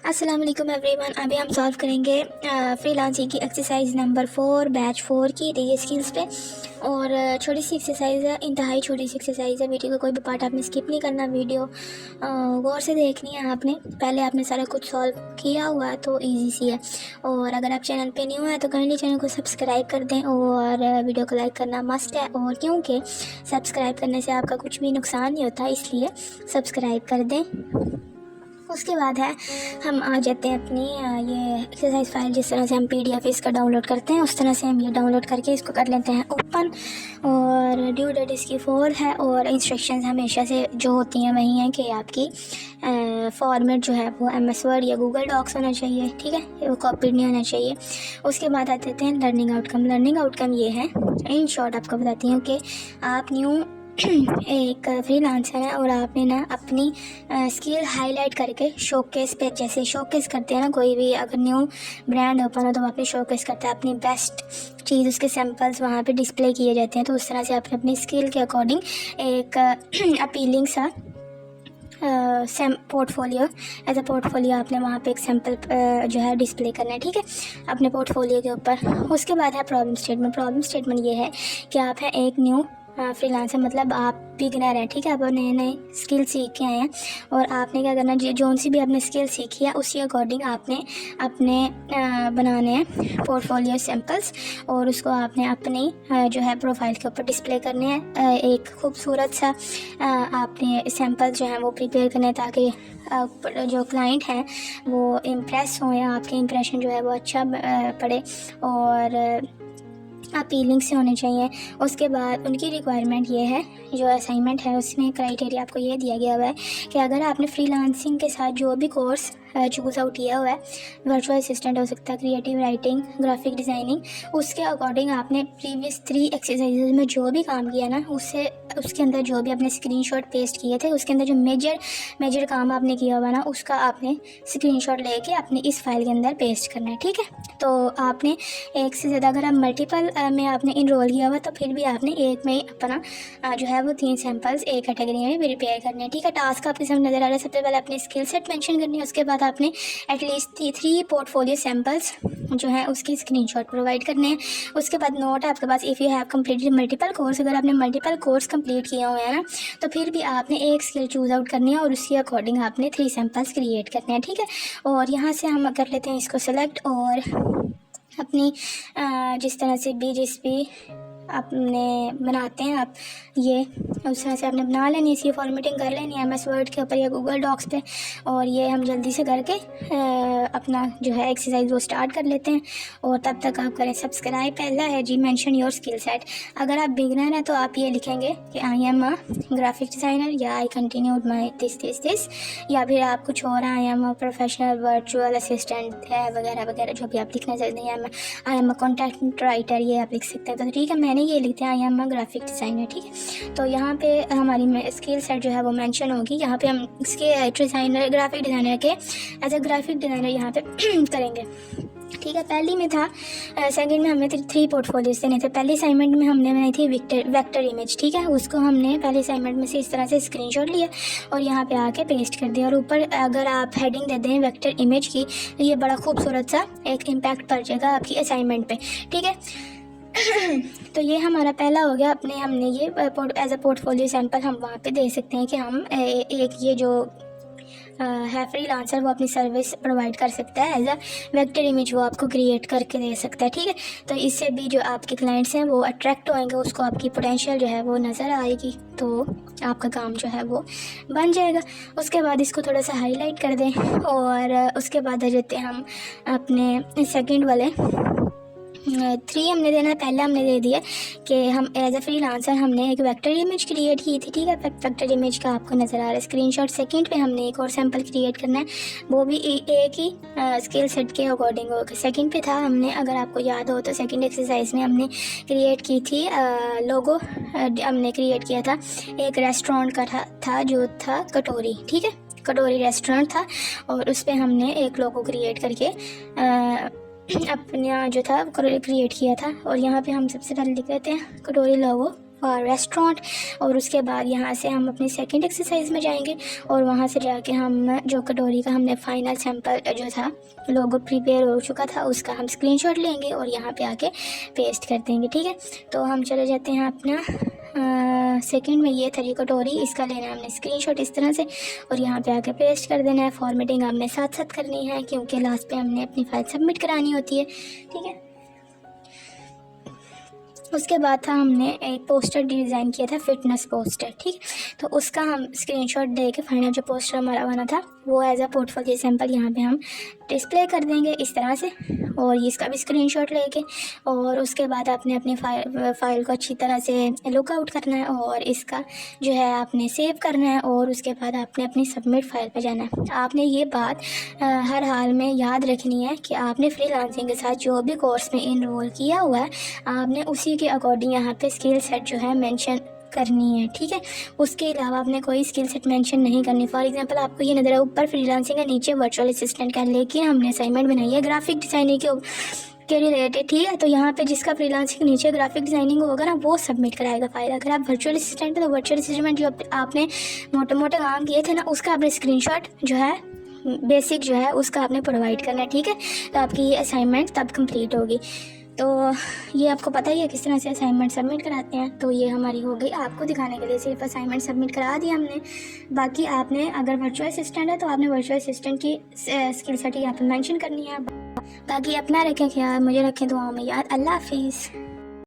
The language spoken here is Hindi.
अस्सलाम वालेकुम एवरीवन। अभी हम सॉल्व करेंगे फ्रीलांसिंग की एक्सरसाइज नंबर 4 बैच 4 की डी स्किल्स पे। और छोटी सी एक्सरसाइज है, इंतहाई छोटी सी एक्सरसाइज है। वीडियो का कोई भी पार्ट आपने स्किप नहीं करना, वीडियो गौर से देखनी है आपने। पहले आपने सारा कुछ सॉल्व किया हुआ है तो इजी सी है। और अगर आप चैनल पे न्यू है तो काइंडली चैनल को सब्सक्राइब कर दें और वीडियो को लाइक करना मस्ट है। और क्योंकि सब्सक्राइब करने से आपका कुछ भी नुकसान नहीं होता, इसलिए सब्सक्राइब कर दें। उसके बाद है हम आ जाते हैं अपनी ये एक्सरसाइज फाइल। जिस तरह से हम PDF इसका डाउनलोड करते हैं उस तरह से हम ये डाउनलोड करके इसको कर लेते हैं ओपन। और ड्यू डेट इसकी 4 है और इंस्ट्रक्शंस हमेशा से जो होती हैं वही हैं कि आपकी फॉर्मेट जो है वो MS वर्ड या गूगल डॉक्स होना चाहिए, ठीक है, वो कॉपीड नहीं होना चाहिए। उसके बाद आ जाते हैं लर्निंग आउटकम। लर्निंग आउटकम ये है, इन शॉर्ट आपको बताती हूँ कि आप न्यू एक फ्रीलांसर है और आपने ना अपनी स्किल हाईलाइट करके शोकेस पे, जैसे शोकेस करते हैं ना कोई भी, अगर न्यू ब्रांड ओपन हो तो वहाँ पे शोकेस करता है अपनी बेस्ट चीज़, उसके सैम्पल्स वहाँ पे डिस्प्ले किए जाते हैं। तो उस तरह से आपने अपनी स्किल के अकॉर्डिंग एक अपीलिंग सा पोर्टफोलियो, एज अ पोर्टफोलियो आपने वहाँ पे एक सैम्पल जो है डिस्प्ले करना है, ठीक है, अपने पोर्टफोलियो के ऊपर। उसके बाद है प्रॉब्लम स्टेटमेंट। प्रॉब्लम स्टेटमेंट ये है कि आप हैं एक न्यू फ्रीलांसर, मतलब आप बिगिनर हैं, ठीक है, आप नए नए स्किल सीख के आए हैं। और आपने क्या करना, जो सी भी आपने स्किल सीखी है उसी अकॉर्डिंग आपने अपने बनाने हैं पोर्टफोलियो सैम्पल्स। और उसको आपने अपनी जो है प्रोफाइल के ऊपर डिस्प्ले करने हैं। एक खूबसूरत सा आपने सैम्पल जो है वो प्रिपेयर करने हैं ताकि जो क्लाइंट हैं वो इम्प्रेस हों या आपके इम्प्रेशन जो है वो अच्छा पड़े और अपीलिंग से होने चाहिए। उसके बाद उनकी रिक्वायरमेंट ये है, जो असाइनमेंट है उसमें क्राइटेरिया आपको ये दिया गया हुआ है कि अगर आपने फ्रीलांसिंग के साथ जो भी कोर्स चूज़ आउट किया हुआ है, वर्चुअल असिस्टेंट हो सकता है, क्रिएटिव राइटिंग, ग्राफिक डिज़ाइनिंग, उसके अकॉर्डिंग आपने प्रीवियस 3 एक्सरसाइजेज में जो भी काम किया ना, उससे उसके अंदर जो भी आपने स्क्रीनशॉट पेस्ट किए थे उसके अंदर जो मेजर काम आपने किया हुआ ना, उसका आपने स्क्रीनशॉट लेके अपनी इस फाइल के अंदर पेस्ट करना है, ठीक है। तो आपने एक से ज़्यादा, अगर आप मल्टीपल में आपने इनरोल किया हुआ तो फिर भी आपने एक में ही अपना जो है वो 3 सैम्पल्स एक कैटेगरी में प्रिपेयर करने हैं, ठीक है। टास्क आपके सामने नज़र आ रहा है। सबसे पहले अपनी स्किल सेट मेंशन करनी है, उसके बाद आपने एटलीस्ट 3 पोर्टफोलियो सैम्पल्स जो है उसकी स्क्रीनशॉट प्रोवाइड करने हैं। उसके बाद नोट है आपके पास, if you have completed multiple course, अगर आपने मल्टीपल कोर्स कंप्लीट किए हुए हैं ना तो फिर भी आपने एक स्किल चूज़ आउट करनी है और उसके अकॉर्डिंग आपने 3 सैम्पल्स क्रिएट करने हैं, ठीक है। और यहाँ से हम कर लेते हैं इसको सेलेक्ट और अपनी जिस तरह से BGSP अपने बनाते हैं आप, ये उस तरह से आपने बना लेनी है, इसकी फॉर्मेटिंग कर लेनी है MS वर्ड के ऊपर या गूगल डॉक्स पे। और ये हम जल्दी से करके अपना जो है एक्सरसाइज वो स्टार्ट कर लेते हैं। और तब तक आप करें सब्सक्राइब। पहला है जी, मेंशन योर स्किल सेट। अगर आप बिगनर हैं तो आप ये लिखेंगे कि I am a graphic designer या आई कंटिन्यूड माई दिस, या फिर आप कुछ और, I am a professional virtual assistant है वगैरह वगैरह, जो भी आप लिखना चाहते हैं। I am a content writer, ये आप लिख सकते हैं। तो ठीक है, मैंने ये लिखते हैं I am a graphic designer, ठीक है। तो यहाँ पे हमारी स्किल सेट जो है वो मेंशन होगी। यहाँ पे हम इसके डिज़ाइनर, ग्राफिक डिज़ाइनर के एज अ ग्राफिक डिज़ाइनर यहाँ पे करेंगे, ठीक है। पहली में था, सेकंड में हमें 3 पोर्टफोलियोज देने थे। पहली असाइनमेंट में हमने बनाई थी वेक्टर इमेज, ठीक है। उसको हमने पहले असाइनमेंट में से इस तरह से स्क्रीनशॉट लिया और यहाँ पे आके पेस्ट कर दिया। और ऊपर अगर आप हेडिंग दे दें वेक्टर इमेज की तो ये बड़ा खूबसूरत सा एक इम्पैक्ट पड़ जाएगा आपकी असाइनमेंट पे, ठीक है। तो ये हमारा पहला हो गया। हमने ये एज अ पोर्टफोलियो सैंपल हम वहाँ पे दे सकते हैं कि हम एक ये जो है फ्रीलांसर वो अपनी सर्विस प्रोवाइड कर सकता है, एज अ वेक्टर इमेज वो आपको क्रिएट करके दे सकता है, ठीक है। तो इससे भी जो आपके क्लाइंट्स हैं वो अट्रैक्ट होंगे, उसको आपकी पोटेंशियल जो है वो नज़र आएगी, तो आपका काम जो है वो बन जाएगा। उसके बाद इसको थोड़ा सा हाईलाइट कर दें और उसके बाद आ जाते हैं हम अपने सेकंड वाले 3 हमने देना है। पहले हमने दे दिया कि हम एज अ फ्रीलांसर हमने एक वेक्टर इमेज क्रिएट की थी, ठीक है। वेक्टर इमेज का आपको नज़र आ रहा है स्क्रीनशॉट। सेकंड पे हमने एक और सैंपल क्रिएट करना है, वो भी एक ही स्किल सेट के अकॉर्डिंग होगा। सेकंड पे था, हमने, अगर आपको याद हो तो सेकंड एक्सरसाइज में हमने क्रिएट की थी लोगो, हमने क्रिएट किया था एक रेस्टोरेंट का था जो था कटोरी, ठीक है, कटोरी रेस्टोरेंट था। और उस पर हमने एक लोगो क्रिएट करके अपना जो था क्रिएट किया था। और यहाँ पे हम सबसे पहले लिख लेते हैं कटोरी लोगो रेस्टोरेंट। और उसके बाद यहाँ से हम अपनी सेकंड एक्सरसाइज में जाएंगे और वहाँ से जाके हम जो कटोरी का हमने फाइनल सैंपल जो था लोगो प्रिपेयर हो चुका था उसका हम स्क्रीनशॉट लेंगे और यहाँ पे आके पेस्ट कर देंगे, ठीक है। तो हम चले जाते हैं अपना सेकंड में, ये था जी कटोरी, इसका लेना है हमने स्क्रीनशॉट इस तरह से और यहाँ पे आके पेस्ट कर देना है। फॉर्मेटिंग हमने साथ साथ करनी है क्योंकि लास्ट पे हमने अपनी फाइल सबमिट करानी होती है, ठीक है। उसके बाद था हमने एक पोस्टर डिज़ाइन किया था, फिटनेस पोस्टर, ठीक है। तो उसका हम स्क्रीनशॉट दे के फाइनल जो पोस्टर हमारा बना था वो एज अ पोर्टफोलियो सैंपल यहाँ पे हम डिस्प्ले कर देंगे इस तरह से और इसका भी स्क्रीनशॉट लेके। और उसके बाद आपने अपनी फाइल को अच्छी तरह से लुकआउट करना है और इसका जो है आपने सेव करना है और उसके बाद आपने अपनी सबमिट फाइल पे जाना है। आपने ये बात हर हाल में याद रखनी है कि आपने फ्रीलांसिंग के साथ जो भी कोर्स में इनरोल किया हुआ है आपने उसी के अकॉर्डिंग यहाँ पे स्किल सेट जो है मेंशन करनी है, ठीक है। उसके अलावा आपने कोई स्किल सेट मेंशन नहीं करनी। फॉर एग्जांपल आपको ये नज़र है ऊपर फ्रीलांसिंग है, नीचे वर्चुअल असिस्टेंट का, लेकिन हमने असाइनमेंट बनाई है ग्राफिक डिज़ाइनिंग के रिलेटेड, ठीक है। तो यहाँ पे जिसका फ्रीलांसिंग नीचे ग्राफिक डिज़ाइनिंग होगा ना वो सबमिट कराएगा फाइल। अगर आप वर्चुअल असिस्टेंट है तो वर्चुअल असिस्टेंट जो आपने मोटे मोटे काम किए थे ना उसका आपने स्क्रीनशॉट जो है बेसिक जो है उसका आपने प्रोवाइड करना है, ठीक है। तो आपकी ये असाइनमेंट तब कंप्लीट होगी। तो ये आपको पता ही है किस तरह से असाइनमेंट सबमिट कराते हैं। तो ये हमारी हो गई, आपको दिखाने के लिए सिर्फ असाइनमेंट सबमिट करा दिया हमने। बाकी आपने अगर वर्चुअल असिस्टेंट है तो आपने वर्चुअल असिस्टेंट की स्किल सेट यहाँ पर मेंशन करनी है। बाकी अपना रखें ख्याल, मुझे रखें दुआओं में याद। अल्लाह हाफिज़।